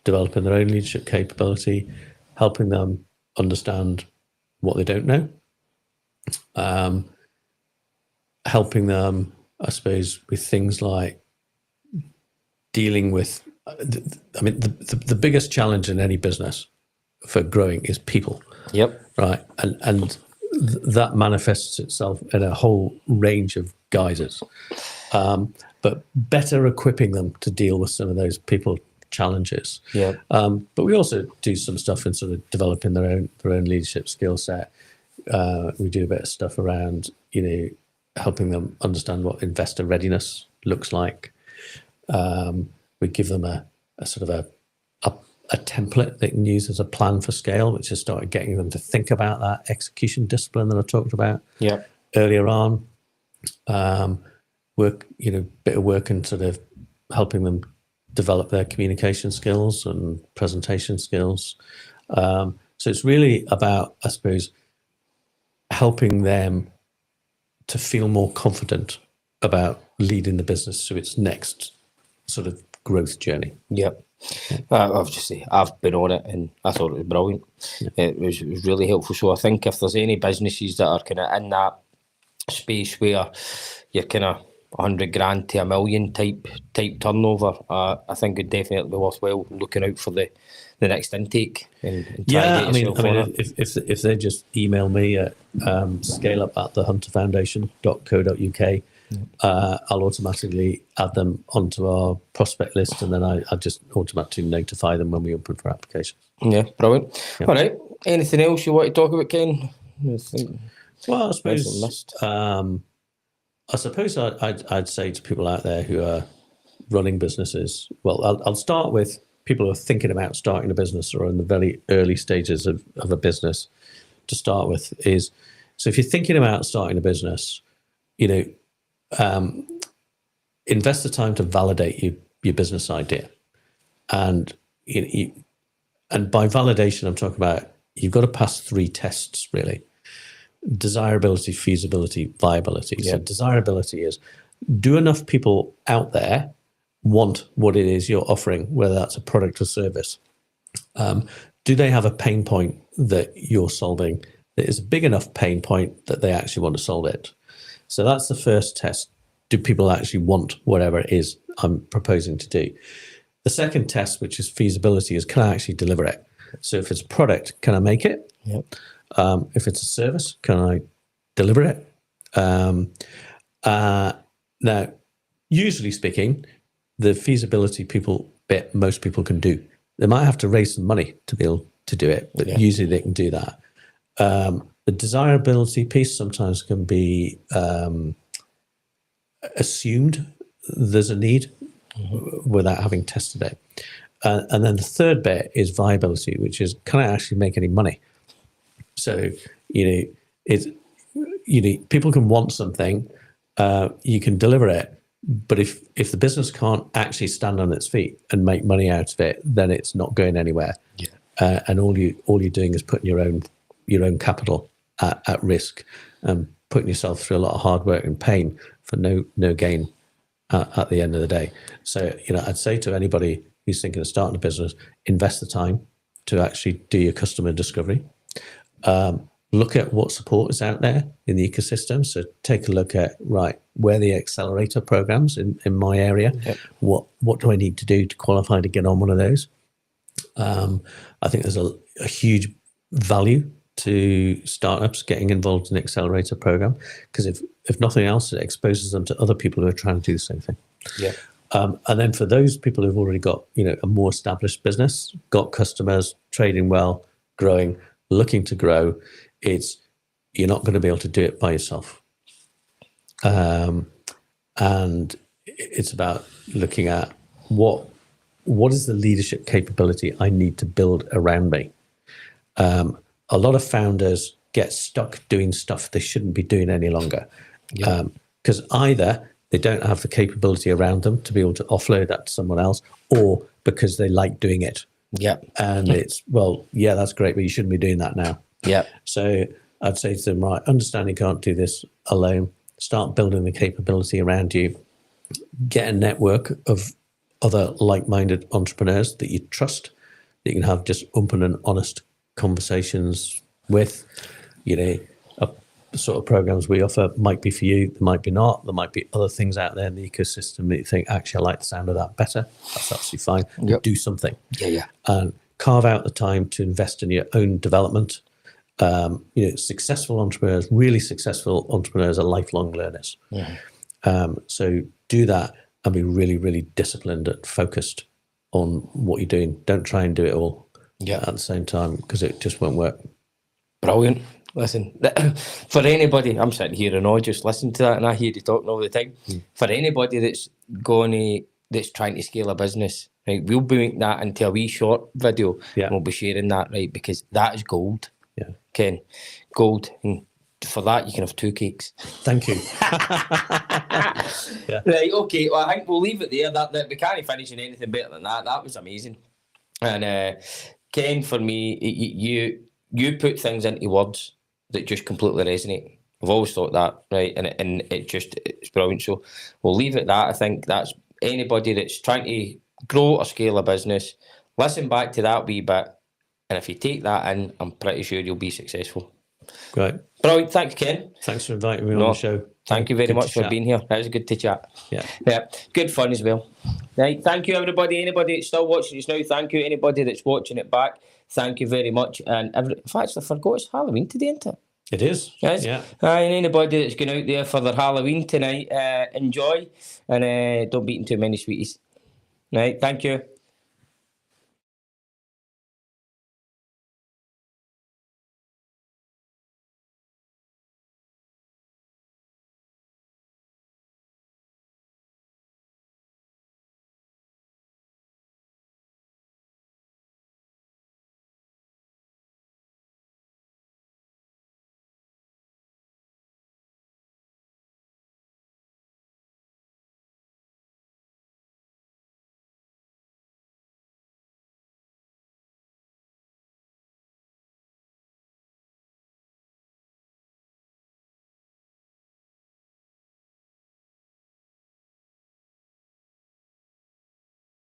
developing their own leadership capability, helping them understand what they don't know, helping them I suppose, with things like dealing with, the biggest challenge in any business for growing is people. Yep. Right. And that manifests itself in a whole range of guises. But better equipping them to deal with some of those people challenges. Yeah. But we also do some stuff in sort of developing their own leadership skill set. We do a bit of stuff around, helping them understand what investor readiness looks like. We give them a sort of a template they can use as a plan for scale, which has started getting them to think about that execution discipline that I talked about earlier on. Bit of work in sort of helping them develop their communication skills and presentation skills. So it's really about, I suppose, helping them to feel more confident about leading the business to its next sort of growth journey. Yep. I've been on it and I thought it was brilliant. It was really helpful. So I think if there's any businesses that are kind of in that space where you're kind of 100 grand to $1 million type turnover, I think it'd definitely be worthwhile looking out for the next intake and try to get yourself on it. If they just email me at scaleup@thehunterfoundation.co.uk, I'll automatically add them onto our prospect list, and then I just automatically notify them when we open for applications. Yeah, brilliant. Yeah. All right. Anything else you want to talk about, Ken? Well, I suppose I'd say to people out there who are running businesses, well, I'll start with people who are thinking about starting a business or in the very early stages of a business. To start with is, so if you're thinking about starting a business, invest the time to validate your business idea. And and by validation, I'm talking about you've got to pass 3 tests, really. Desirability, feasibility, viability. Yeah. So desirability is, do enough people out there want what it is you're offering, whether that's a product or service? Do they have a pain point that you're solving that is a big enough pain point that they actually want to solve it? So that's the first test. Do people actually want whatever it is I'm proposing to do? The second test, which is feasibility, is can I actually deliver it? So if it's a product, can I make it? Yep. If it's a service, can I deliver it? Now, usually speaking, the feasibility bit most people can do. They might have to raise some money to be able to do it, but usually they can do that. The desirability piece sometimes can be assumed there's a need without having tested it. And then the third bit is viability, which is, can I actually make any money? So, people can want something, you can deliver it, but if the business can't actually stand on its feet and make money out of it, then it's not going anywhere. Yeah. And all you're doing is putting your own capital at risk, and putting yourself through a lot of hard work and pain for no gain at the end of the day. So, I'd say to anybody who's thinking of starting a business, invest the time to actually do your customer discovery. Look at what support is out there in the ecosystem. So take a look at, where the accelerator programs in my area. Yep. What do I need to do to qualify to get on one of those? I think there's a huge value to startups getting involved in the accelerator program, because if nothing else, it exposes them to other people who are trying to do the same thing. Yeah. And then for those people who've already got, a more established business, got customers, trading well, growing, looking to grow, you're not going to be able to do it by yourself. And it's about looking at what is the leadership capability I need to build around me. A lot of founders get stuck doing stuff they shouldn't be doing any longer, because either they don't have the capability around them to be able to offload that to someone else, or because they like doing it. Yeah. And it's, that's great, but you shouldn't be doing that now. Yeah. So I'd say to them, understand you can't do this alone. Start building the capability around you. Get a network of other like-minded entrepreneurs that you trust, that you can have just open and honest conversations with. the sort of programs we offer might be for you, they might be not. There might be other things out there in the ecosystem that you think, actually, I like the sound of that better. That's absolutely fine. Yep. Do something. Yeah. And carve out the time to invest in your own development. Successful entrepreneurs, really successful entrepreneurs are lifelong learners. So do that and be really, really disciplined and focused on what you're doing. Don't try and do it all at the same time, because it just won't work. Brilliant. Listen, for anybody, I'm sitting here and I just listen to that and I hear you talking all the time. For anybody that's that's trying to scale a business, right, we'll be making that into a wee short video and we'll be sharing that, right, because that is gold. Yeah. Ken, gold. And for that, you can have 2 cakes. Thank you. Right, okay. Well, I think we'll leave it there. That we can't finish in anything better than that. That was amazing. And Ken, for me, you put things into words that just completely resonate. I've always thought that, right? And it's brilliant. So we'll leave it at that. I think that's anybody that's trying to grow or scale a business, listen back to that wee bit. And if you take that in, I'm pretty sure you'll be successful. Great. Brilliant. Thanks, Ken. Thanks for inviting me on the show. Thank you very much for being here. That was good to chat. Yeah. Good fun as well. Right. Thank you, everybody. Anybody that's still watching us now, thank you. Anybody that's watching it back, thank you very much. And in fact, I forgot it's Halloween today, isn't it? It is. Yes. Yeah. And anybody that's going out there for their Halloween tonight, enjoy and don't be eating too many sweeties. Right. Thank you.